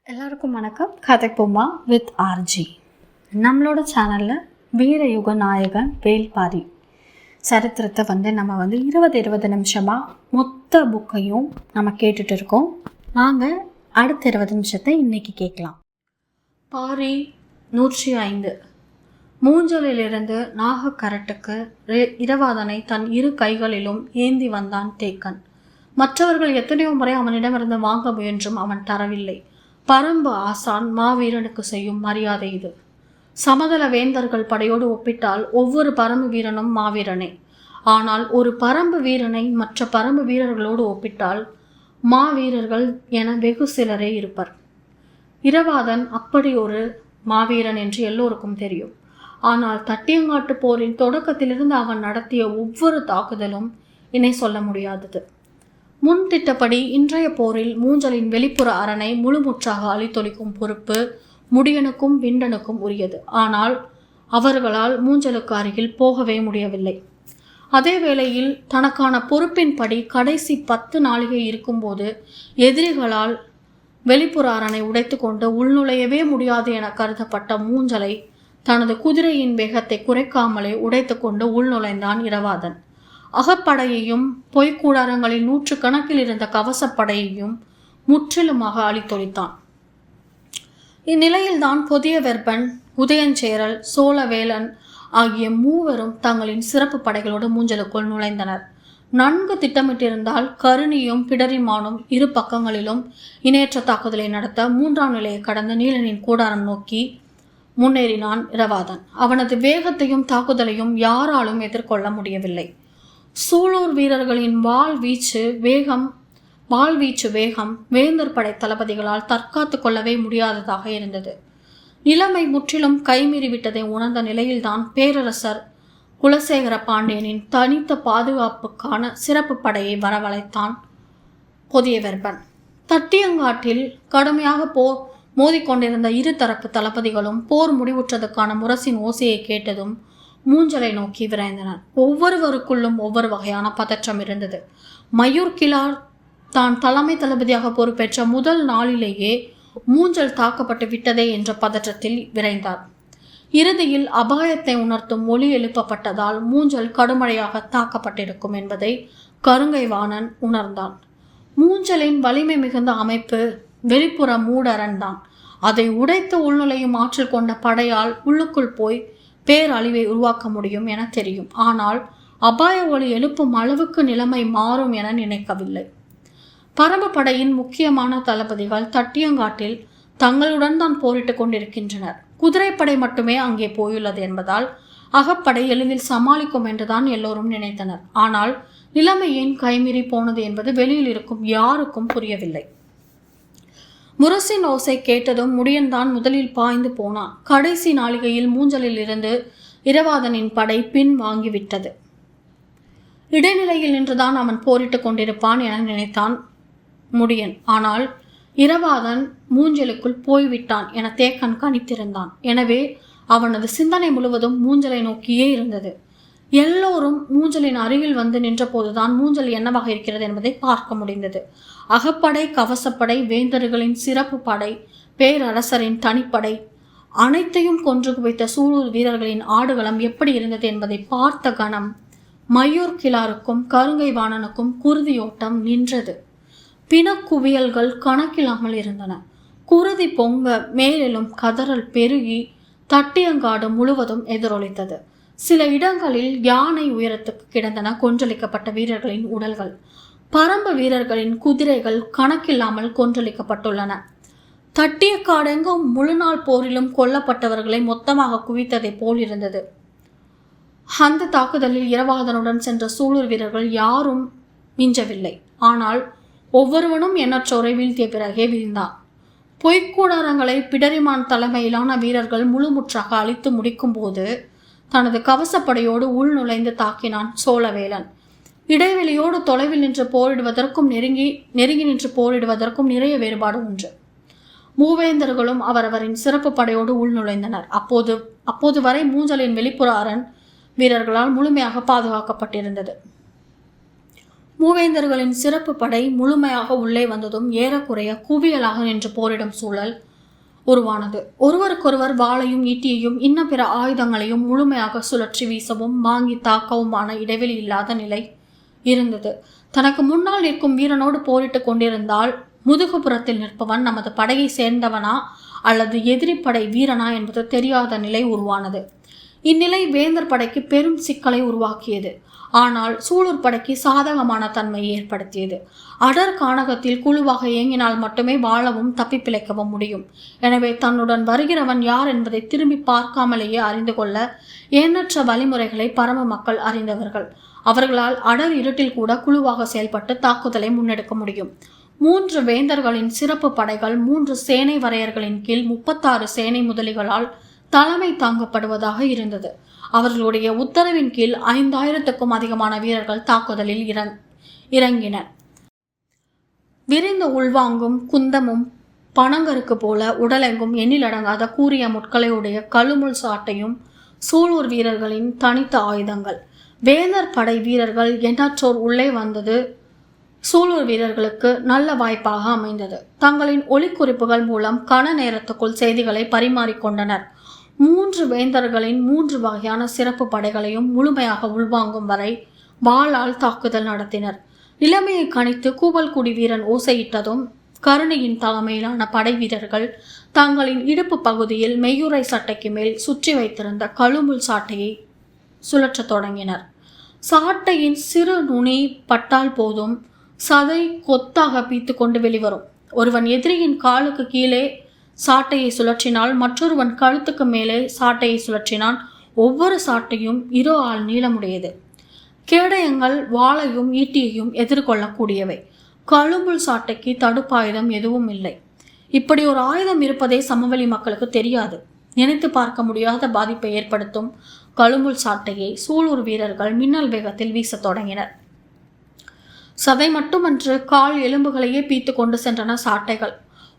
எல்லாருக்கும் வணக்கம். கதைப்போமா with RJ. நம்மளோட சேனலில் வீரயுக நாயகன் வேல்பாரி சரித்திரத்தை நம்ம 20 நிமிஷமாக மொத்த புக்கையும் நம்ம கேட்டுட்டு இருக்கோம். நாங்கள் அடுத்த 20 நிமிஷத்தை இன்னைக்கு கேட்கலாம். பாரி 105. மூஞ்சலிலிருந்து நாகக்கரட்டுக்கு இரவாதனை தன் இரு கைகளிலும் ஏந்தி வந்தான் தேக்கன். மற்றவர்கள் எத்தனையோ முறை அவனிடமிருந்து வாங்க முயன்றும் அவன் தரவில்லை. பரம்பு ஆசான் மாவீரனுக்கு செய்யும் மரியாதை இது. சமதள வேந்தர்கள் படையோடு ஒப்பிட்டால் ஒவ்வொரு பரம்பு வீரனும் மாவீரனே. ஆனால் ஒரு பரம்பு வீரனை மற்ற பரம்பு வீரர்களோடு ஒப்பிட்டால் மாவீரர்கள் என வெகு சிலரே இருப்பர். இரவாதன் அப்படி ஒரு மாவீரன் என்று எல்லோருக்கும் தெரியும். ஆனால் தட்டியங்காட்டு போரின் தொடக்கத்திலிருந்து அவன் நடத்திய ஒவ்வொரு தாக்குதலும் இணை சொல்ல முடியாதது. முன் திட்டப்படி இன்றைய போரில் மூஞ்சலின் வெளிப்புற அரணை முழுமுற்றாக அழித்தொழிக்கும் பொறுப்பு முடியனுக்கும் விண்டனுக்கும் உரியது. ஆனால் அவர்களால் மூஞ்சலுக்கு அருகில் போகவே முடியவில்லை. அதே வேளையில் தனக்கான பொறுப்பின்படி கடைசி 10 நாளிகை இருக்கும்போது எதிரிகளால் வெளிப்புற அரணை உடைத்து கொண்டு உள்நுழையவே முடியாது என கருதப்பட்ட மூஞ்சலை தனது குதிரையின் வேகத்தை குறைக்காமலே உடைத்து கொண்டு உள்நுழைந்தான் இரவாதன். அகப்படையையும் பொய்க்கூடாரங்களில் 100 கணக்கில் இருந்த கவசப்படையையும் முற்றிலுமாக அழித்தொழித்தான். இந்நிலையில்தான் புதிய வெர்பன், உதயஞ்சேரல், சோழவேலன் ஆகிய மூவரும் தங்களின் சிறப்பு படைகளோடு மூஞ்சலுக்குள் நுழைந்தனர். நன்கு திட்டமிட்டிருந்தால் கருணியும் பிடரிமானும் இரு பக்கங்களிலும் இணையற்ற தாக்குதலை நடத்த 3ஆம் நிலையை கடந்த நீலனின் கூடாரம் நோக்கி முன்னேறினான் இரவாதன். அவனது வேகத்தையும் தாக்குதலையும் யாராலும் எதிர்கொள்ள முடியவில்லை. சூலூர் வீரர்களின் வாழ்வீச்சு வேகம் வேந்தர் படை தளபதிகளால் தற்காத்து கொள்ளவே முடியாததாக இருந்தது. நிலைமை முற்றிலும் கைமீறிவிட்டதை உணர்ந்த நிலையில்தான் பேரரசர் குலசேகர பாண்டியனின் தனித்த பாதுகாப்புக்கான சிறப்பு படையை வரவழைத்தான் புதிய வெர்பன். தட்டியங்காட்டில் கடுமையாக மோதிக்கொண்டிருந்த இரு தரப்பு தளபதிகளும் போர் முடிவுற்றதுக்கான முரசின் ஓசையை கேட்டதும் மூஞ்சலை நோக்கி விரைந்தனர். ஒவ்வொருவருக்குள்ளும் ஒவ்வொரு வகையான பதற்றம் இருந்தது. மயூர் கிளார் தான் தலைமை தளபதியாக பொறுப்பேற்ற முதல் நாளிலேயே மூஞ்சல் தாக்கப்பட்டு விட்டதே என்ற பதற்றத்தில் விரைந்தார். இறுதியில் அபாயத்தை உணர்த்தும் ஒலி எழுப்பப்பட்டதால் மூஞ்சல் கடுமழையாக தாக்கப்பட்டிருக்கும் என்பதை கருங்கை வாணன் உணர்ந்தான். மூஞ்சலின் வலிமை மிகுந்த அமைப்பு வெளிப்புற மூடரன் தான். அதை உடைத்து உள்நுழையும் ஆற்றல் கொண்ட படையால் உள்ளுக்குள் போய் பேரழிவை உருவாக்க முடியும் என தெரியும். ஆனால் அபாய ஒலி எழுப்பும் அளவுக்கு நிலைமை மாறும் என நினைக்கவில்லை. பரம்பு படையின் முக்கியமான தளபதிகள் தட்டியங்காட்டில் தங்களுடன் தான் போரிட்டுக் கொண்டிருக்கின்றனர். குதிரைப்படை மட்டுமே அங்கே போயுள்ளது என்பதால் அகப்படை எளிதில் சமாளிக்கும் என்றுதான் எல்லோரும் நினைத்தனர். ஆனால் நிலைமை ஏன் கைமீறி போனது என்பது வெளியில் இருக்கும் யாருக்கும் புரியவில்லை. முரசின் ஓசை கேட்டதும் முடியன்தான் முதலில் பாய்ந்து போனான். கடைசி நாளிகையில் மூஞ்சலில் இருந்து இரவாதனின் படை பின் வாங்கிவிட்டது. இடைநிலையில் நின்றுதான் அவன் போரிட்டுக் கொண்டிருப்பான் என நினைத்தான் முடியன். ஆனால் இரவாதன் மூஞ்சலுக்குள் போய்விட்டான் என தேக்கன் கணித்திருந்தான். எனவே அவனது சிந்தனை முழுவதும் மூஞ்சலை நோக்கியே இருந்தது. எல்லோரும் மூஞ்சலின் அருகில் வந்து நின்ற போதுதான் மூஞ்சல் என்னவாக இருக்கிறது என்பதை பார்க்க முடிந்தது. அகப்படை, கவசப்படை, வேந்தர்களின் சிறப்பு படை, பேரரசரின் தனிப்படை அனைத்தையும் கொன்று குவித்த சூலூர் வீரர்களின் ஆடுகளம் எப்படி இருந்தது என்பதை பார்த்த கணம் மயூர் கிளாருக்கும் கருங்கை வாணனுக்கும் குருதியோட்டம் நின்றது. பிணக்குவியல்கள் கணக்கில்லாமல் இருந்தன. குருதி பொங்க மேலும் கதறல் பெருகி தட்டியங்காடு முழுவதும் எதிரொலித்தது. சில இடங்களில் யானை உயரத்துக்கு கிடந்தன கொன்றளிக்கப்பட்ட வீரர்களின் உடல்கள். பரம்பு வீரர்களின் குதிரைகள் கணக்கில்லாமல் கொன்றளிக்கப்பட்டுள்ளன. தட்டியக்காடெங்கும் முழுநாள் போரிலும் கொல்லப்பட்டவர்களை மொத்தமாக குவித்ததை போல் இருந்தது. அந்த தாக்குதலில் இரவாதனுடன் சென்ற சூலூர் வீரர்கள் யாரும் மிஞ்சவில்லை. ஆனால் ஒவ்வொருவனும் எண்ணற்றோரை வீழ்த்திய பிறகே வீழ்ந்தான். பொய்க்கூடாரங்களை பிடரிமான் தலைமையிலான வீரர்கள் முழுமுற்றாக அழித்து முடிக்கும் போது தனது கவசப்படையோடு உள் நுழைந்து தாக்கினான் சோழவேலன். இடைவெளியோடு தொலைவில் நின்று போரிடுவதற்கும் நெருங்கி நின்று போரிடுவதற்கும் நிறைய வேறுபாடு உண்டு. மூவேந்தர்களும் அவரவரின் சிறப்பு படையோடு உள் நுழைந்தனர். அப்போது வரை மூஞ்சலின் வெளிப்புற அரண் வீரர்களால் முழுமையாக பாதுகாக்கப்பட்டிருந்தது. மூவேந்தர்களின் சிறப்பு படை முழுமையாக உள்ளே வந்ததும் ஏறக்குறைய குவியலாக நின்று போரிடும் சூழல் உருவானது. ஒருவருக்கொருவர் வாளையும் ஈட்டியையும் இன்ன பிற ஆயுதங்களையும் முழுமையாக சுழற்றி வீசவும் வாங்கி தாக்கவுமான இடைவெளி இல்லாத நிலை இருந்தது. தனக்கு முன்னால் நிற்கும் வீரனோடு போரிட்டு கொண்டிருந்தால் முதுகுப்புறத்தில் நிற்பவன் நமது படையை சேர்ந்தவனா அல்லது எதிரி படை வீரனா என்பது தெரியாத நிலை உருவானது. இந்நிலை வேந்தர் படைக்கு பெரும் சிக்கலை உருவாக்கியது. ஆனால் சூலூர் படைக்கு சாதகமான தன்மையை ஏற்படுத்தியது. அடர் கானகத்தில் குழுவாக இயங்கினால் மட்டுமே வாழவும் தப்பி பிழைக்கவும் முடியும். எனவே தன்னுடன் வருகிறவன் யார் என்பதை திரும்பி பார்க்காமலேயே அறிந்து கொள்ள எண்ணற்ற வழிமுறைகளை பரம மக்கள் அறிந்தவர்கள். அவர்களால் அடர் இருட்டில் கூட குழுவாக செயல்பட்டு தாக்குதலை முன்னெடுக்க முடியும். 3 வேந்தர்களின் சிறப்பு படைகள் 3 சேனை வரையர்களின் கீழ் 36 சேனை முதலிகளால் தலைமை தாங்கப்படுவதாக இருந்தது. அவர்களுடைய உத்தரவின் கீழ் 5000க்கும் அதிகமான வீரர்கள் தாக்குதலில் இறங்கினர். விரிந்த உள்வாங்கும் குந்தமும் பனங்கருக்கு போல உடலெங்கும் எண்ணிலடங்காத கூரிய முட்களையுடைய கழுமுள் சாட்டையும் சூலூர் வீரர்களின் தனித்த ஆயுதங்கள். வேந்தர் படை வீரர்கள் எண்ணற்றோர் உள்ளே வந்தது சூலூர் வீரர்களுக்கு நல்ல வாய்ப்பாக அமைந்தது. தங்களின் ஒலிக்குறிப்புகள் மூலம் கன நேரத்துக்குள் செய்திகளை பரிமாறிக்கொண்டனர். 3 வேந்தர்களின் 3 வகையான சிறப்பு படைகளையும் முழுமையாக உள்வாங்கும் வரை வாளால் தாக்குதல் நடத்தினர். நிலைமையை கணித்து கூவல்குடி வீரன் ஓசையிட்டதும் கருணையின் தலைமையிலான படை வீரர்கள் தங்களின் இடுப்பு பகுதியில் மெய்யுறை சட்டைக்கு மேல் சுற்றி வைத்திருந்த கழுமுள் சாட்டையை சுழற்றத் தொடங்கினர். சாட்டையின் சிறு நுனி பட்டால் போதும் சதை கொத்தாக பீத்து கொண்டு வெளிவரும். ஒருவன் எதிரியின் காலுக்கு கீழே சாட்டையை சுழற்றினால் மற்றொருவன் கழுத்துக்கு மேலே சாட்டையை சுழற்றினான். ஒவ்வொரு சாட்டையும் 2 ஆள் நீளமுடையது. கேடயங்கள் வாளையும் ஈட்டியையும் எதிர்கொள்ளக்கூடியவை. கழுமுள் சாட்டைக்கு தடுப்பாயுதம் எதுவும் இல்லை. இப்படி ஒரு ஆயுதம் இருப்பதே சமவெளி மக்களுக்கு தெரியாது. நினைத்து பார்க்க முடியாத பாதிப்பை ஏற்படுத்தும் கழுமுள் சாட்டையை சூலூர் வீரர்கள் மின்னல் வேகத்தில் வீசத் தொடங்கினர். சதை மட்டுமன்று கால் எலும்புகளையே பீத்து கொண்டு சென்றன சாட்டைகள்.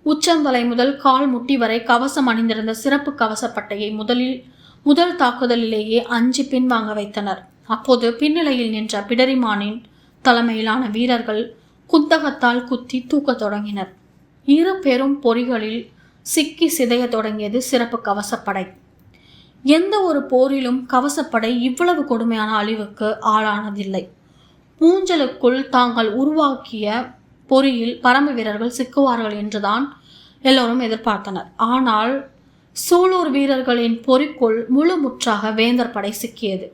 உச்சந்தலை முதல் கால் முட்டி வரை கவசம் அணிந்திருந்த சிறப்பு கவசப்பட்டையை முதல் தாக்குதலிலேயே அஞ்சி பின்வாங்க வைத்தனர். அப்போது பின்னிலையில் நின்ற பிடரிமானின் தலைமையிலான வீரர்கள் குந்தகத்தால் குத்தி தூக்கத் தொடங்கினர். 2 பெரும் பொறிகளில் சிக்கி சிதைய தொடங்கியது சிறப்பு கவசப்படை. எந்த ஒரு போரிலும் கவசப்படை இவ்வளவு கொடுமையான அழிவுக்கு ஆளானதில்லை. மூஞ்சலுக்குள் தாங்கள் உருவாக்கிய பொறியில் பரம வீரர்கள் சிக்குவார்கள் என்றுதான் எல்லோரும் எதிர்பார்த்தனர். ஆனால் சூலூர் வீரர்களின் பொறிக்குள் முழுமுற்றாக வேந்தர் படை சிக்கியது.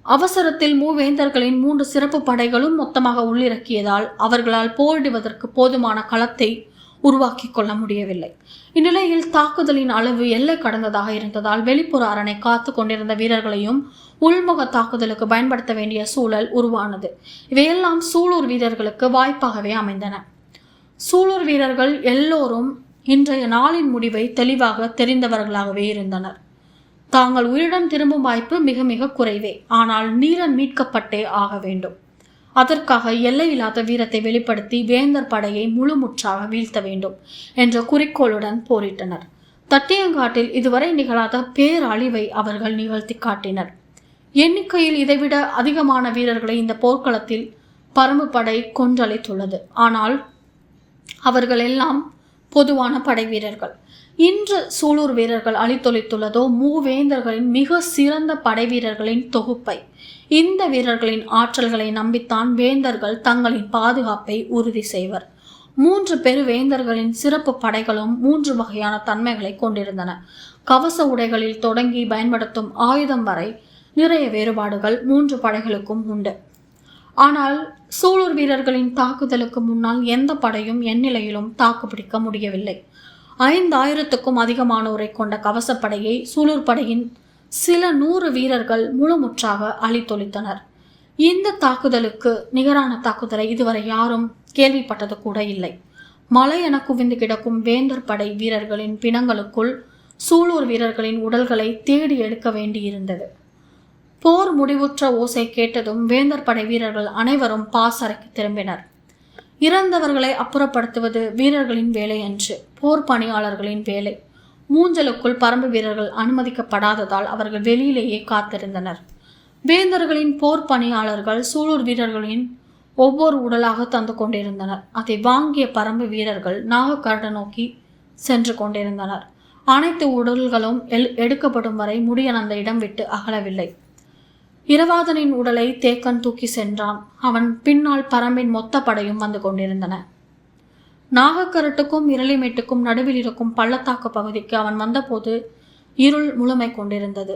அவசரத்தில் மூவேந்தர்களின் 3 சிறப்பு படைகளும் மொத்தமாக உள்ளிறக்கியதால் அவர்களால் போரிடுவதற்கு போதுமான களத்தை உருவாக்கி கொள்ள முடியவில்லை. இந்நிலையில் தாக்குதலின் அளவு எல்லை கடந்ததாக இருந்ததால் வெளிப்புற அரணை காத்து கொண்டிருந்த வீரர்களையும் உள்முக தாக்குதலுக்கு பயன்படுத்த வேண்டிய சூழல் உருவானது. இவையெல்லாம் சூலூர் வீரர்களுக்கு வாய்ப்பாகவே அமைந்தன. சூலூர் வீரர்கள் எல்லோரும் இன்றைய நாளின் முடிவை தெளிவாக தெரிந்தவர்களாகவே இருந்தனர். தாங்கள் உயிருடன் திரும்பும் வாய்ப்பு மிக மிக குறைவே. ஆனால் நீரன் மீட்கப்பட்டே ஆக வேண்டும். அதற்காக எல்லையில்லாத வீரத்தை வெளிப்படுத்தி வேந்தர் படையை முழுமுற்றாக வீழ்த்த வேண்டும் என்ற குறிக்கோளுடன் போரிட்டனர். தட்டியங்காட்டில் இதுவரை நிகழாத பேரழிவை அவர்கள் நிகழ்த்தி காட்டினர். எண்ணிக்கையில் இதைவிட அதிகமான வீரர்களை இந்த போர்க்களத்தில் பரம்பு படை கொன்றளித்துள்ளது. ஆனால் அவர்கள் எல்லாம் பொதுவான படை வீரர்கள். இன்று சூலூர் வீரர்கள் அழித்தொழித்துள்ளதோ மூவேந்தர்களின் மிக சிறந்த படை வீரர்களின் தொகுப்பை. இந்த வீரர்களின் ஆற்றல்களை நம்பித்தான் வேந்தர்கள் தங்களின் பாதுகாப்பை உறுதி செய்வர். 3 பெருவேந்தர்களின் சிறப்பு படைகளும் 3 வகையான தன்மைகளை கொண்டிருந்தன. கவச உடைகளில் தொடங்கி பயன்படுத்தும் ஆயுதம் வரை நிறைய வேறுபாடுகள் 3 படைகளுக்கும் உண்டு. ஆனால் சூலூர் வீரர்களின் தாக்குதலுக்கு முன்னால் எந்த படையும் எந்நிலையிலும் தாக்குப்பிடிக்க முடியவில்லை. 5000க்கும் அதிகமானோரை கொண்ட கவசப்படையை சூலூர் படையின் சில 100 வீரர்கள் முழுமுற்றாக அழித்தொழித்தனர். இந்த தாக்குதலுக்கு நிகரான தாக்குதலை இதுவரை யாரும் கேள்விப்பட்டது கூட இல்லை. மலை என குவிந்து கிடக்கும் வேந்தர் படை வீரர்களின் பிணங்களுக்குள் சூலூர் வீரர்களின் உடல்களை தேடி எடுக்க வேண்டியிருந்தது. போர் முடிவுற்ற ஓசை கேட்டதும் வேந்தர் படை வீரர்கள் அனைவரும் பாசறைக்கு திரும்பினர். இறந்தவர்களை அப்புறப்படுத்துவது வீரர்களின் வேலை அன்று, போர் பணியாளர்களின் வேலை. மூஞ்சலுக்குள் பரம்பு வீரர்கள் அனுமதிக்கப்படாததால் அவர்கள் வெளியிலேயே காத்திருந்தனர். வேந்தர்களின் போர் பணியாளர்கள் சூலூர் வீரர்களின் ஒவ்வொரு உடலாக தந்து கொண்டிருந்தனர். அதை வாங்கிய பரம்பு வீரர்கள் நாகக்கரடு நோக்கி சென்று கொண்டிருந்தனர். அனைத்து உடல்களும் எடுக்கப்படும் வரை முடியன் அந்த இடம் விட்டு அகலவில்லை. இரவாதனின் உடலை தேக்கன் தூக்கி சென்றான். அவன் பின்னால் பரம்பின் மொத்த படையும் வந்து கொண்டிருந்தன. நாகக்கரட்டுக்கும் இரளிமேட்டுக்கும் நடுவில் இருக்கும் பள்ளத்தாக்கு பகுதிக்கு அவன் வந்தபோது இருள் முழுமை கொண்டிருந்தது.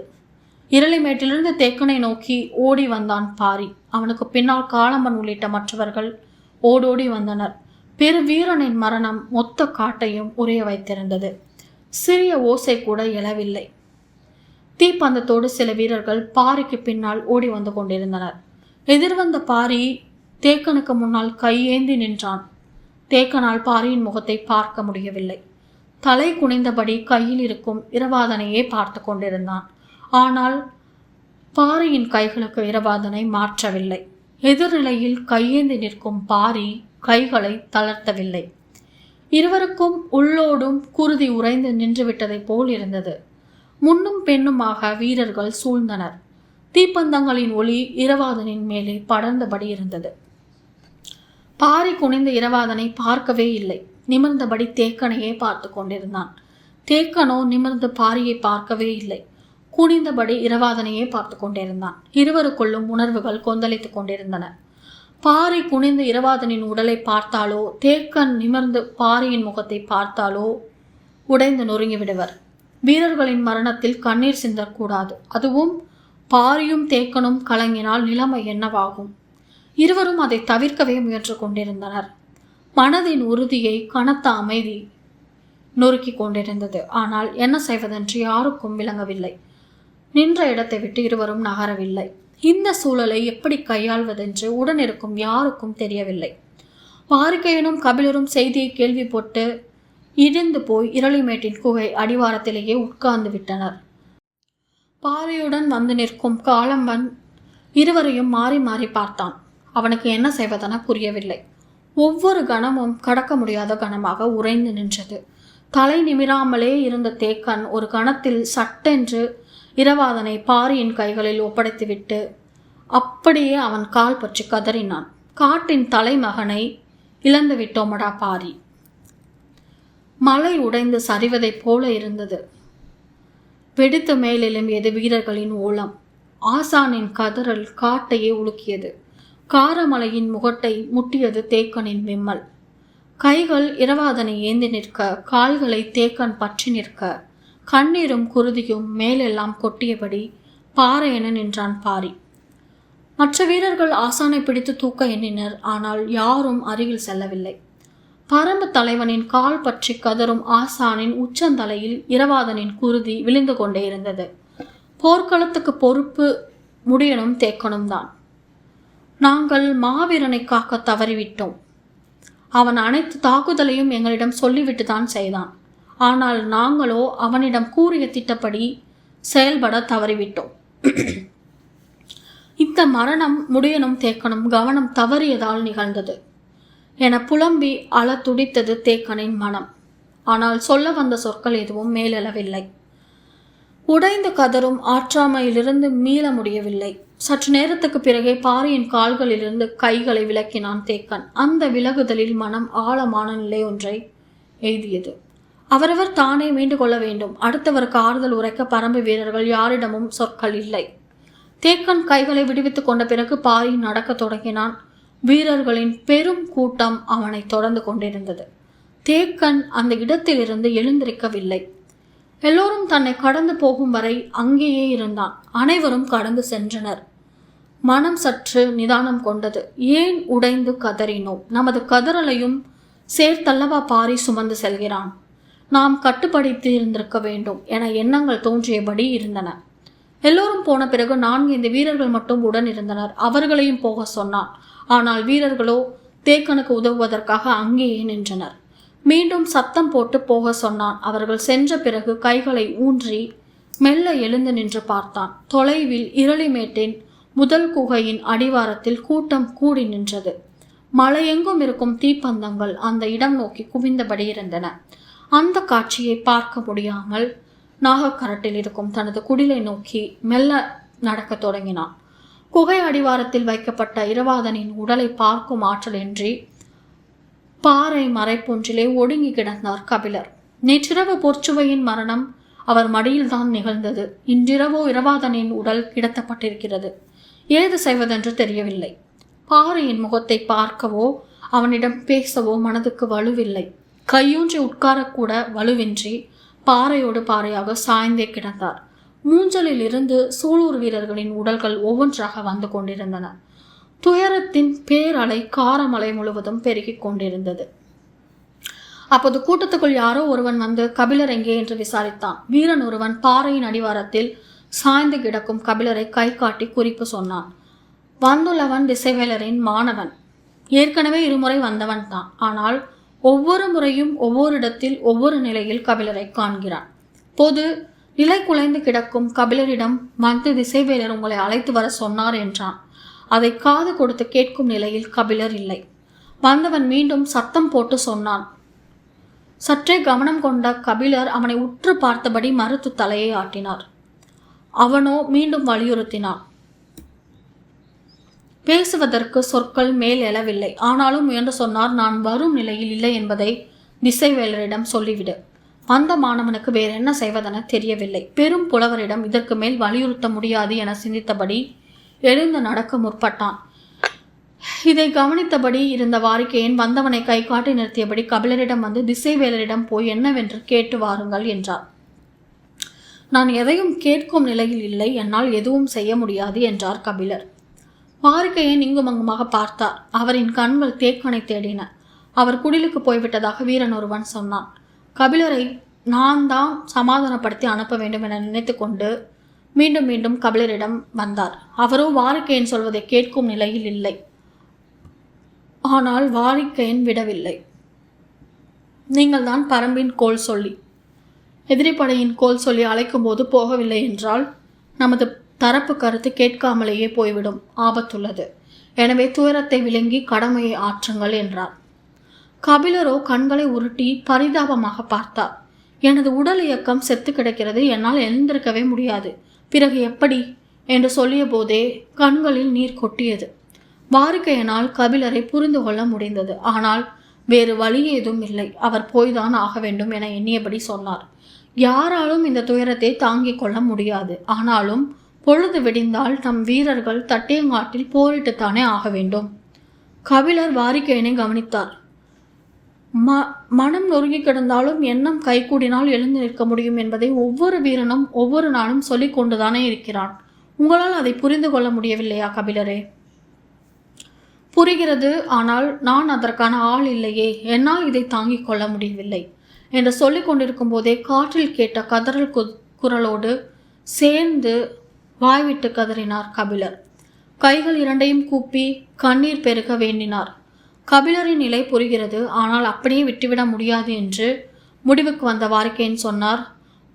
இரளிமேட்டிலிருந்து தேக்கனை நோக்கி ஓடி வந்தான் பாரி. அவனுக்கு பின்னால் காளம்பன் உள்ளிட்ட மற்றவர்கள் ஓடோடி வந்தனர். பெரு வீரனின் மரணம் மொத்த காட்டையும் உறைய வைத்திருந்தது. சிறிய ஓசை கூட எழவில்லை. தீப்பந்தத்தோடு சில வீரர்கள் பாரிக்கு பின்னால் ஓடி வந்து கொண்டிருந்தனர். எதிர்வந்த பாரி தேக்கனுக்கு முன்னால் கையேந்தி நின்றான். தேக்கனால் பாரியின் முகத்தை பார்க்க முடியவில்லை. தலை குனிந்தபடி கையில் இருக்கும் இரவாதனையே பார்த்து கொண்டிருந்தான். ஆனால் பாரியின் கைகளுக்கு இரவாதனை மாற்றவில்லை. எதிர்நிலையில் கையேந்தி நிற்கும் பாரி கைகளை தளர்த்தவில்லை. இருவருக்கும் உள்ளோடும் குருதி உறைந்து நின்றுவிட்டதைப் போல் இருந்தது. முன்னும் பெண்ணுமாக வீரர்கள் சூழ்ந்தனர். தீப்பந்தங்களின் ஒளி இரவாதனின் மேலே படர்ந்தபடி இருந்தது. பாரி குனிந்த இரவாதனை பார்க்கவே இல்லை. நிமிர்ந்தபடி தேக்கனையே பார்த்து கொண்டிருந்தான். தேக்கனோ நிமிர்ந்து பாரியை பார்க்கவே இல்லை. குனிந்தபடி இரவாதனையே பார்த்து கொண்டிருந்தான். இருவருக்குள்ளும் உணர்வுகள் கொந்தளித்துக் கொண்டிருந்தன. பாரி குனிந்து இரவாதனின் உடலை பார்த்தாலோ, தேக்கன் நிமிர்ந்து பாரியின் முகத்தை பார்த்தாலோ உடைந்து நொறுங்கி விடுவர். வீரர்களின் மரணத்தில் கண்ணீர் சிந்தக்கூடாது. அதுவும் பாரியும் தேக்கனும் கலங்கினால் நிலைமை என்னவாகும்? இருவரும் அதை தவிர்க்கவே முயன்று கொண்டிருந்தனர். மனதின் உறுதியை கனத்த அமைதி நொறுக்கி கொண்டிருந்தது. ஆனால் என்ன செய்வதென்று யாருக்கும் விளங்கவில்லை. நின்ற இடத்தை விட்டு இருவரும் நகரவில்லை. இந்த சூழலை எப்படி கையாள்வதென்று உடனிருக்கும் யாருக்கும் தெரியவில்லை. வாரிகையனும் கபிலரும் செய்தியை கேள்விப்பட்டு இடிந்து போய் இரளிமேட்டின் குகை அடிவாரத்திலேயே உட்கார்ந்து விட்டனர். பாரியுடன் வந்து நிற்கும் காளம்பன் இருவரையும் மாறி மாறி பார்த்தான். அவனுக்கு என்ன செய்வதென புரியவில்லை. ஒவ்வொரு கணமும் கடக்க முடியாத கணமாக உறைந்து நின்றது. தலை நிமிராமலே இருந்த தேக்கன் ஒரு கணத்தில் சட்டென்று இரவாதனை பாரியின் கைகளில் ஒப்படைத்துவிட்டு அப்படியே அவன் கால் பற்றி கதறினான். காட்டின் தலைமகனை இழந்து விட்டோமடா பாரி. மலை உடைந்து சரிவதைப் போல இருந்தது. வெடித்து மேலெழும்பியது வீரர்களின் ஓலம். ஆசானின் கதறல் காட்டையே உலுக்கியது. காரமலையின் முகட்டை முட்டியது தேக்கனின் விம்மல். கைகள் இரவாதனை ஏந்தி நிற்க, கால்களை தேக்கன் பற்றி நிற்க, கண்ணீரும் குருதியும் மேலெல்லாம் கொட்டியபடி பாறையென நின்றான் பாரி. மற்ற வீரர்கள் ஆசானை பிடித்து தூக்க எண்ணினர். ஆனால் யாரும் அருகில் செல்லவில்லை. பரம்பு தலைவனின் கால் பற்றி கதரும் ஆசானின் உச்சந்தலையில் இரவாதனின் குருதி விழுந்து கொண்டே இருந்தது. போர்க்களத்துக்கு பொறுப்பு முடியனும் தேக்கனும் தான். நாங்கள் மாவீரனை காக்க தவறிவிட்டோம். அவன் அனைத்து தாக்குதலையும் எங்களிடம் சொல்லிவிட்டு தான் செய்தான். ஆனால் நாங்களோ அவனிடம் கூறிய திட்டப்படி செயல்பட தவறிவிட்டோம். இந்த மரணம் முடியனும் தேக்கனும் கவனம் தவறியதால் நிகழ்ந்தது என புலம்பி அழ துடித்தது தேக்கனின் மனம். ஆனால் சொல்ல வந்த சொற்கள் எதுவும் மேலெழவில்லை. உடைந்து கதரும் ஆற்றாமையிலிருந்து மீள முடியவில்லை. சற்று நேரத்துக்கு பிறகே பாரியின் கால்களிலிருந்து கைகளை விலக்கினான் தேக்கன். அந்த விலகுதலில் மனம் ஆழமான நிலை ஒன்றை எய்தியது. அவரவர் தானே மீண்டு கொள்ள வேண்டும். அடுத்தவருக்கு ஆறுதல் உரைக்க பரம்பு வீரர்கள் யாரிடமும் சொற்கள் இல்லை. தேக்கன் கைகளை விடுவித்துக் கொண்ட பிறகு பாரி நடக்க தொடங்கினான். வீரர்களின் பெரும் கூட்டம் அவனை தொடர்ந்து கொண்டிருந்தது. தேக்கன் அந்த இடத்திலிருந்து எழுந்திருக்கவில்லை. எல்லோரும் தன்னை கடந்து போகும் வரை அங்கேயே இருந்தான். அனைவரும் கடந்து சென்றனர். மனம் சற்று நிதானம் கொண்டது. ஏன் உடைந்து கதறினோம்? நமது கதறலையும் சேர்த்தல்லவா பாரி சுமந்து செல்கிறான். நாம் கட்டுப்படுத்தி இருந்திருக்க வேண்டும் என எண்ணங்கள் தோன்றியபடி இருந்தன. எல்லோரும் போன பிறகு 4 வீரர்கள் மட்டும் உடன் இருந்தனர். அவர்களையும் போக சொன்னான். ஆனால் வீரர்களோ தேக்கனுக்கு உதவுவதற்காக அங்கேயே நின்றனர். மீண்டும் சத்தம் போட்டு போக சொன்னான். அவர்கள் சென்ற பிறகு கைகளை ஊன்றி மெல்ல எழுந்து நின்று பார்த்தான். தொலைவில் இரளிமேட்டின் முதல் குகையின் அடிவாரத்தில் கூட்டம் கூடி நின்றது. மலையெங்கும் இருக்கும் தீப்பந்தங்கள் அந்த இடம் நோக்கி குவிந்தபடி இருந்தன. அந்த காட்சியை பார்க்க முடியாமல் நாகக்கரட்டில் இருக்கும் தனது குடிலை நோக்கி மெல்ல நடக்க தொடங்கினான். குகை அடிவாரத்தில் வைக்கப்பட்ட இரவாதனின் உடலை பார்க்கும் ஆற்றலின்றி பாறை மறைப்பொன்றிலே ஒடுங்கி கிடந்தார் கபிலர். நேற்றிரவு பொற்சுவையின் மரணம் அவர் மடியில்தான் நிகழ்ந்தது. இன்றிரவோ இரவாதனின் உடல் கிடத்தப்பட்டிருக்கிறது. ஏது செய்வதென்று தெரியவில்லை. பாறையின் முகத்தை பார்க்கவோ அவனிடம் பேசவோ மனதுக்கு வலுவில்லை. கையூன்றி உட்காரக்கூட வலுவின்றி பாறையோடு பாறையாக சாய்ந்தே கிடந்தார். மூஞ்சலில் இருந்து சூலூர் வீரர்களின் உடல்கள் ஒவ்வொன்றாக வந்து கொண்டிருந்தன. துயரத்தின் பேரலை காரமலை முழுவதும் பெருகிக் கொண்டிருந்தது. அப்போது கூட்டத்துக்குள் யாரோ ஒருவன் வந்து கபிலர் எங்கே என்று விசாரித்தான். வீரன் ஒருவன் பாறையின் அடிவாரத்தில் சாய்ந்து கிடக்கும் கபிலரை கை காட்டி குறிப்பு சொன்னான். வந்துள்ளவன் திசைவேலரின் மாணவன். ஏற்கனவே இருமுறை வந்தவன் தான். ஆனால் ஒவ்வொரு முறையும் ஒவ்வொரு இடத்தில் ஒவ்வொரு நிலையில் கபிலரை காண்கிறான். பொது நிலை குலைந்து கிடக்கும் கபிலரிடம் வந்து திசைவேலர் உங்களை அழைத்து வர சொன்னார் என்றான். அதை காது கொடுத்து கேட்கும் நிலையில் கபிலர் இல்லை. வந்தவன் மீண்டும் சத்தம் போட்டு சொன்னான். சற்றே கவனம் கொண்ட கபிலர் அவனை உற்று பார்த்தபடி மறுத்து தலையை ஆட்டினார். அவனோ மீண்டும் வலியுறுத்தினான். பேசுவதற்கு சொற்கள் மேல் எழவில்லை. ஆனாலும் முயன்று சொன்னார். நான் வரும் நிலையில் இல்லை என்பதை திசைவேலரிடம் சொல்லிவிடு. அந்த மாணவனுக்கு வேற என்ன செய்வதென தெரியவில்லை. பெரும் புலவரிடம் இதற்கு மேல் வலியுறுத்த முடியாது என சிந்தித்தபடி எழுந்து நடக்க முற்பட்டான். இதை கவனித்தபடி இருந்த வாரிக்கையன் வந்தவனை கை காட்டி நிறுத்தியபடி கபிலரிடம் வந்து திசைவேலரிடம் போய் என்னவென்று கேட்டு வாருங்கள் என்றார். நான் எதையும் கேட்கும் நிலையில் இல்லை, என்னால் எதுவும் செய்ய முடியாது என்றார் கபிலர். வாரிக்கையன் இங்கும் அங்குமாக பார்த்தார். அவரின் கண்கள் தேக்கனை தேடின. அவர் குடிலுக்கு போய்விட்டதாக வீரன் ஒருவன் சொன்னான். கபிலரை நான் தான் சமாதானப்படுத்தி அனுப்ப வேண்டும் என நினைத்து கொண்டு மீண்டும் மீண்டும் கபிலரிடம் வந்தார். அவரோ வாரிக்கையன் சொல்வதை கேட்கும் நிலையில் இல்லை. ஆனால் வாரிக்கையன் விடவில்லை. நீங்கள் தான் பரம்பின் கோல் சொல்லி எதிரிப்படையின் கோல் சொல்லி அழைக்கும் போது போகவில்லை என்றால் நமது தரப்பு கருத்து கேட்காமலேயே போய்விடும். ஆபத்துள்ளது. எனவே துயரத்தை விளங்கி கடமையை ஆற்றுங்கள் என்றார். கபிலரோ கண்களை உருட்டி பரிதாபமாக பார்த்தார். எனது உடல் இயக்கம் செத்து கிடக்கிறது. என்னால் எழுந்திருக்கவே முடியாது. பிறகு எப்படி என்று சொல்லிய போதே கண்களில் நீர் கொட்டியது. வாரிக்கையனால் கபிலரை புரிந்து கொள்ள முடிந்தது. ஆனால் வேறு வழி ஏதும் இல்லை. அவர் போய்தான் ஆக வேண்டும் என எண்ணியபடி சொன்னார். யாராலும் இந்த துயரத்தை தாங்கிக் கொள்ள முடியாது. ஆனாலும் பொழுது விடிந்தால் நம் வீரர்கள் தட்டியங்காட்டில் போரிட்டுத்தானே ஆக வேண்டும். கபிலர் வாரிக்கையனை கவனித்தார். மனம் நொறுங்கி கிடந்தாலும் எண்ணம் கைகூடினால் எழுந்து நிற்க முடியும் என்பதை ஒவ்வொரு வீரனும் ஒவ்வொரு நாளும் சொல்லிக் கொண்டுதானே இருக்கிறான். உங்களால் அதை புரிந்து கொள்ள முடியவில்லையா கபிலரே? புரிகிறது. ஆனால் நான் அதற்கான ஆள் இல்லையே. என்னால் இதை தாங்கிக் கொள்ள முடியவில்லை என்று சொல்லிக் கொண்டிருக்கும் போதே காற்றில் கேட்ட கதறல் குரலோடு சேர்ந்து வாய்விட்டு கதறினார் கபிலர். கைகள் இரண்டையும் கூப்பி கண்ணீர் பெருக வேண்டினார். கபிலரின் நிலை புரிகிறது. ஆனால் அப்படியே விட்டுவிட முடியாது என்று முடிவுக்கு வந்த வாரிக்கையன் சொன்னார்.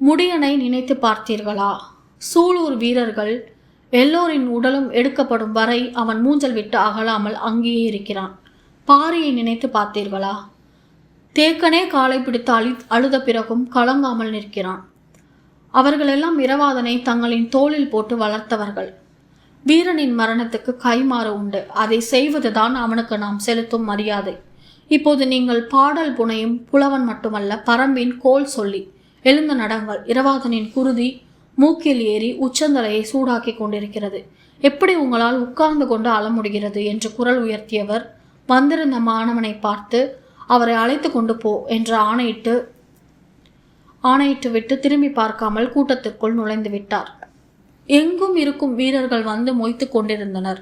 முடியனை நினைத்து பார்த்தீர்களா? சூலூர் வீரர்கள் எல்லோரின் உடலும் எடுக்கப்படும் வரை அவன் மூஞ்சல் விட்டு அகலாமல் அங்கேயே இருக்கிறான். பாறையை நினைத்து பார்த்தீர்களா? தேக்கனே காலை பிடித்து அழுத பிறகும் கலங்காமல் நிற்கிறான். அவர்களெல்லாம் இரவாதனை தங்களின் தோளில் போட்டு வளர்த்தவர்கள். வீரனின் மரணத்துக்கு கைமாறு உண்டு. அதை செய்வதுதான் அவனுக்கு நாம் செலுத்தும் மரியாதை. இப்போது நீங்கள் பாடல் புனையும் புலவன் மட்டுமல்ல, பரம்பின் கோல் சொல்லி எழுந்து நடங்கள். இரவாதனின் குருதி மூக்கில் ஏறி உச்சந்தலையை சூடாக்கி கொண்டிருக்கிறது. எப்படி உங்களால் உட்கார்ந்து கொண்டு அழ முடிகிறது என்று குரல் உயர்த்தியவர் வந்திருந்த மாணவனை பார்த்து அவரை அழைத்து கொண்டு போ என்று ஆணையிட்டு விட்டு திரும்பி பார்க்காமல் கூட்டத்திற்குள் நுழைந்து விட்டார். எங்கும் இருக்கும் வீரர்கள் வந்து மொய்த்து கொண்டிருந்தனர்.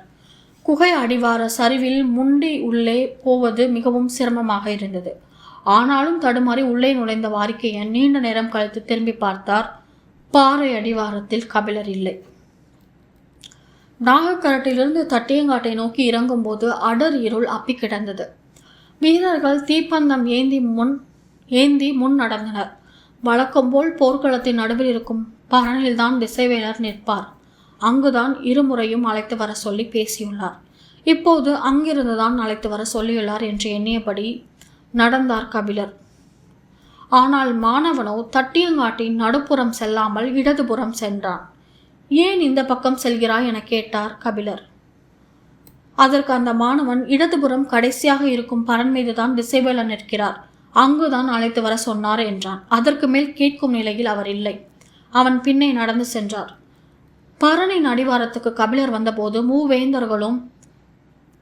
குகை அடிவார சரிவில் முண்டி உள்ளே போவது மிகவும் சிரமமாக இருந்தது. ஆனாலும் தடுமாறி உள்ளே நுழைந்த வாரிக்கையன் நீண்ட நேரம் கழித்து திரும்பி பார்த்தார். பாறை அடிவாரத்தில் கபிலர் இல்லை. நாகக்கரட்டிலிருந்து தட்டியங்காட்டை நோக்கி இறங்கும் போது அடர் இருள் அப்பி கிடந்தது. வீரர்கள் தீப்பந்தம் ஏந்தி முன் நடந்தனர். வழக்கம்போல் போர்க்களத்தின் நடுவில் இருக்கும் பரனில்தான் திசைவேலர் நிற்பார். அங்குதான் இருமுறையும் அழைத்து வர சொல்லி பேசியுள்ளார். இப்போது அங்கிருந்துதான் அழைத்து வர சொல்லியுள்ளார் என்று எண்ணியபடி நடந்தார் கபிலர். ஆனால் மாணவனோ தட்டியங்காட்டின் நடுப்புறம் செல்லாமல் இடதுபுறம் சென்றான். ஏன் இந்த பக்கம் செல்கிறாய் என கேட்டார் கபிலர். அதற்கு அந்த மாணவன், இடதுபுறம் கடைசியாக இருக்கும் பரன் மீதுதான் திசைவேலர் நிற்கிறார், அங்குதான் அழைத்து வர சொன்னார் என்றான். அதற்கு மேல் கேட்கும் நிலையில் அவர் இல்லை. அவன் பின்னே நடந்து சென்றார். பரனின் அடிவாரத்துக்கு கபிலர் வந்தபோது மூவேந்தர்களும்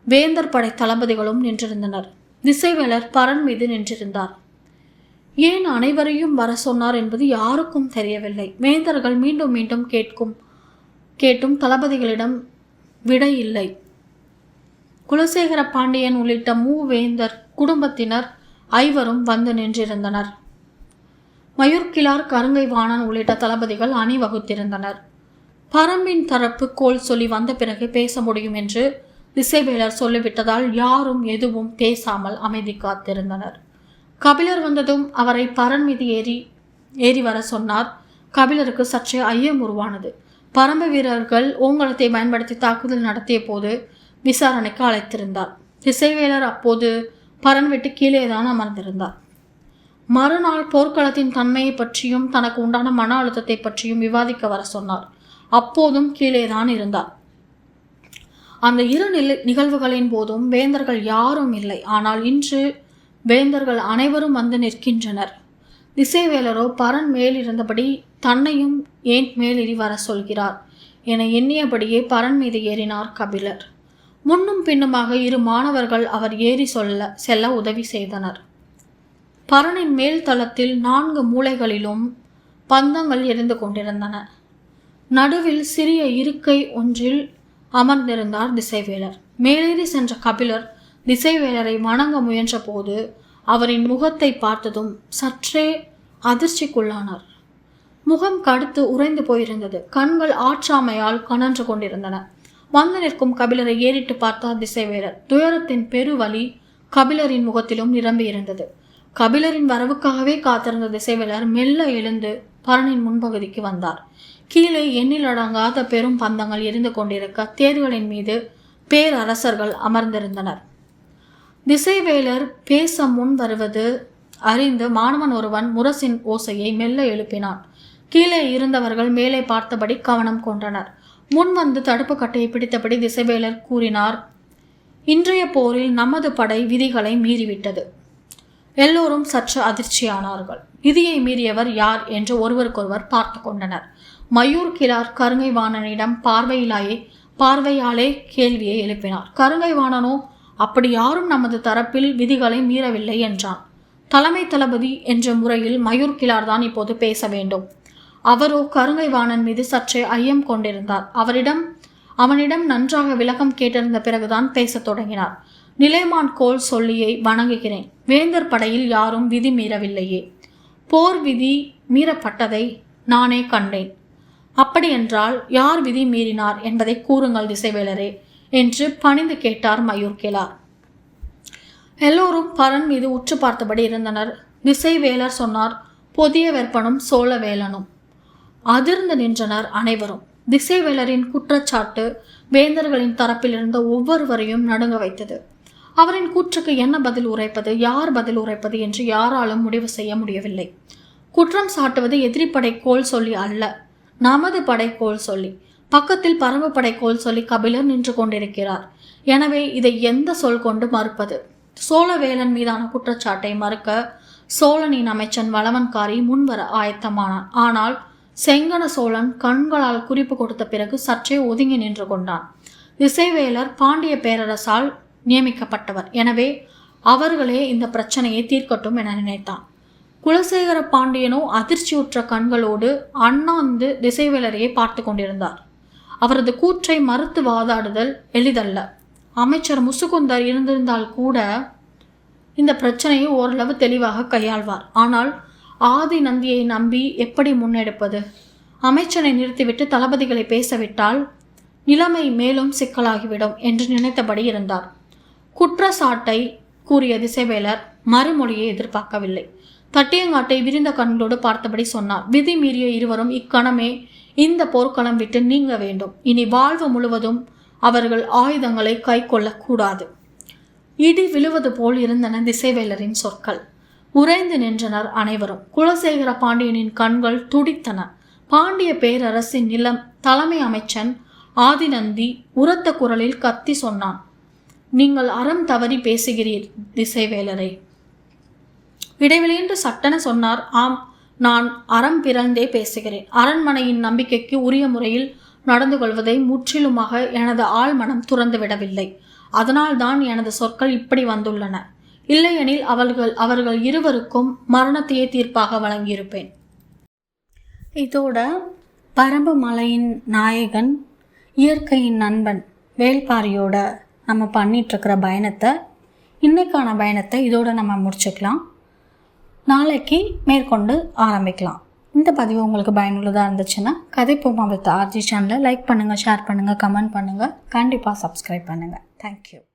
வேந்தர் படை தளபதிகளும் நின்றிருந்தனர். திசைவேலர் பரன் மீது நின்றிருந்தார். ஏன் அனைவரையும் வர சொன்னார் என்பது யாருக்கும் தெரியவில்லை. வேந்தர்கள் மீண்டும் மீண்டும் கேட்டும் தளபதிகளிடம் விடை இல்லை. குலசேகர பாண்டியன் உள்ளிட்ட மூவேந்தர் குடும்பத்தினர் ஐவரும் வந்து நின்றிருந்தனர். மயூர்கிழார், கருங்கை வாணன் உள்ளிட்ட தளபதிகள் அணிவகுத்திருந்தனர். பரம்பின் தரப்பு கோல் சொல்லி வந்த பிறகு பேச முடியும் என்று திசைவேலர் சொல்லிவிட்டதால் யாரும் எதுவும் பேசாமல் அமைதி காத்திருந்தனர். கபிலர் வந்ததும் அவரை பரன் மீது ஏறி வர சொன்னார். கபிலருக்கு சற்றே ஐயம் உருவானது. பரம்பு வீரர்கள் ஓங்கலத்தை பயன்படுத்தி தாக்குதல் நடத்திய போது விசாரணைக்கு அழைத்திருந்தார். திசைவேலர் அப்போது பரன் விட்டு கீழேதான் அமர்ந்திருந்தார். மறுநாள் போர்க்களத்தின் தன்மையை பற்றியும் தனக்கு உண்டான மன அழுத்தத்தை பற்றியும் விவாதிக்க வர சொன்னார். அப்போதும் கீழேதான் இருந்தார். அந்த இரு நிகழ்வுகளின் போதும் வேந்தர்கள் யாரும் இல்லை. ஆனால் இன்று வேந்தர்கள் அனைவரும் வந்து நிற்கின்றனர். திசைவேலரோ பரன் மேலிருந்தபடி தன்னையும் ஏன் மேலேறி வர சொல்கிறார் என எண்ணியபடியே பரன் மீது ஏறினார் கபிலர். முன்னும் பின்னுமாக இரு மாணவர்கள் அவர் ஏறி செல்ல உதவி செய்தனர். பரனின் மேல் தளத்தில் 4 மூலைகளிலும் பந்தங்கள் எரிந்து கொண்டிருந்தன. நடுவில் சிறிய இருக்கை ஒன்றில் அமர்ந்திருந்தார் திசைவேலர். மேலேறி சென்ற கபிலர் திசைவேலரை வணங்க முயன்ற போது அவரின் முகத்தை பார்த்ததும் சற்றே அதிர்ச்சிக்குள்ளானார். முகம் கடுத்து உறைந்து போயிருந்தது. கண்கள் ஆற்றாமையால் கனன்று கொண்டிருந்தன. வந்து நிற்கும் கபிலரை ஏறிட்டு பார்த்தார் திசைவேலர். துயரத்தின் பெருவலி கபிலரின் முகத்திலும் நிரம்பியிருந்தது. கபிலரின் வரவுக்காகவே காத்திருந்த திசைவேலர் மெல்ல எழுந்து பரனின் முன்பகுதிக்கு வந்தார். கீழே எண்ணிலடங்காத பெரும் பந்தங்கள் எரிந்து கொண்டிருக்க தேர்களின் மீது பேரரசர்கள் அமர்ந்திருந்தனர். திசைவேலர் பேச முன் வருவது அறிந்து மாணவன் ஒருவன் முரசின் ஓசையை மெல்ல எழுப்பினான். கீழே இருந்தவர்கள் மேலே பார்த்தபடி கவனம் கொண்டனர். முன் வந்து தடுப்பு கட்டையை பிடித்தபடி திசைவேலர் கூறினார், இன்றைய போரில் நமது படை விதிகளை மீறிவிட்டது. எல்லோரும் சற்று அதிர்ச்சியானார்கள். விதியை மீறியவர் யார் என்று ஒருவருக்கொருவர் பார்த்து கொண்டனர். மயூர்கிழார் கருங்கை வாணனிடம் பார்வையாலே கேள்வியை எழுப்பினார். கருங்கை வாணனோ அப்படி யாரும் நமது தரப்பில் விதிகளை மீறவில்லை என்றான். தலைமை தளபதி என்ற முறையில் மயூர்கிழார் தான் இப்போது பேச வேண்டும். அவரோ கருங்கை வாணன் மீது சற்றே ஐயம் கொண்டிருந்தார். அவனிடம் நன்றாக விளக்கம் கேட்டிருந்த பிறகுதான் பேசத் தொடங்கினார். நிலைமான் கோல் சொல்லியை வணங்குகிறேன். வேந்தர் படையில் யாரும் விதி மீறவில்லையே. போர் விதி மீறப்பட்டதை நானே கண்டேன். அப்படியென்றால் யார் விதி மீறினார் என்பதை கூறுங்கள் திசைவேலரே என்று பணிந்து கேட்டார் மயூர்கிழார். எல்லோரும் பரன் மீது உற்று பார்த்தபடி இருந்தனர். திசைவேலர் சொன்னார், புதிய வெப்பனும் சோழவேலனும். அதிர்ந்து நின்றனர் அனைவரும். திசைவேலரின் குற்றச்சாட்டு வேந்தர்களின் தரப்பில் இருந்த ஒவ்வொருவரையும் நடுங்க வைத்தது. அவரின் கூற்றுக்கு என்ன பதில் உரைப்பது, யார் பதில் உரைப்பது என்று யாராலும் முடிவு செய்ய முடியவில்லை. குற்றம் சாட்டுவது எதிரிப்படை கோல் சொல்லி அல்ல, நமது படை கோல் சொல்லி. பக்கத்தில் பரம்பு படை கோல் சொல்லி கபிலர் நின்று கொண்டிருக்கிறார். எனவே இதை எந்த சொல் கொண்டு மறுப்பது? சோழவேலன் மீதான குற்றச்சாட்டை மறுக்க சோழனின் அமைச்சன் வளவன்காரி முன்வர ஆயத்தமானான். ஆனால் செங்கன சோழன் கண்களால் குறிப்பு கொடுத்த பிறகு சற்றே ஒதுங்கி நின்று கொண்டான். திசைவேலர் பாண்டிய பேரரசால் நியமிக்கப்பட்டவர். எனவே அவர்களே இந்த பிரச்சனையை தீர்க்கட்டும் என நினைத்தான். குலசேகர பாண்டியனோ அதிர்ச்சியுற்ற கண்களோடு அண்ணாந்து திசைவேலரையே பார்த்து கொண்டிருந்தார். அவரது கூற்றை மறுத்து வாதாடுதல் எளிதல்ல. அமைச்சர் முசுகுந்தர் இருந்திருந்தால் கூட இந்த பிரச்சனையை ஓரளவு தெளிவாக கையாள்வார். ஆனால் ஆதி நந்தியை நம்பி எப்படி முன்னெடுப்பது? அமைச்சரை நிறுத்திவிட்டு தளபதிகளை பேசவிட்டால் நிலைமை மேலும் சிக்கலாகிவிடும் என்று நினைத்தபடி இருந்தார். குற்றச்சாட்டை கூறிய திசைவேலர் மறுமொழியை எதிர்பார்க்கவில்லை. தட்டியங்காட்டை விரிந்த கண்களோடு பார்த்தபடி சொன்னார், விதி மீறிய இருவரும் இக்கணமே இந்த போர்க்களம் விட்டு நீங்க வேண்டும். இனி வாழ்வு முழுவதும் அவர்கள் ஆயுதங்களை கை கொள்ளக்கூடாது. இடி விழுவது போல் இருந்தன திசைவேலரின் சொற்கள். உறைந்து நின்றனர் அனைவரும். குலசேகர பாண்டியனின் கண்கள் துடித்தன. பாண்டிய பேரரசின் தலைமை அமைச்சன் ஆதிநந்தி உரத்த குரலில் கத்தி சொன்னான். நீங்கள் அறம் தவறி பேசுகிறீர் திசைவேலரை. இடைவெளியின்றி சட்டென சொன்னார். ஆம், நான் அறம் பிறந்தே பேசுகிறேன். அரண்மனையின் நம்பிக்கைக்கு உரிய முறையில் நடந்து கொள்வதை முற்றிலுமாக எனது ஆழ்மனம் துறந்து விடவில்லை. அதனால்தான் எனது சொற்கள் இப்படி வந்துள்ளன. இல்லையெனில் அவர்கள் இருவருக்கும் மரணத்தையே தீர்ப்பாக வழங்கியிருப்பேன். இதோட பரம்பு மலையின் நாயகன், இயற்கையின் நண்பன் வேள்பாரியோட நம்ம பண்ணிகிட்ருக்கிற பயணத்தை, இன்னைக்கான பயணத்தை இதோட நம்ம முடிச்சுக்கலாம். நாளைக்கு மேற்கொண்டு ஆரம்பிக்கலாம். இந்த பதிவு உங்களுக்கு பயனுள்ளதாக இருந்துச்சுன்னா கதைப்போமா வித் ஆர்ஜி சேனலை லைக் பண்ணுங்கள், ஷேர் பண்ணுங்கள், கமெண்ட் பண்ணுங்கள், கண்டிப்பாக சப்ஸ்கிரைப் பண்ணுங்கள். தேங்க்யூ.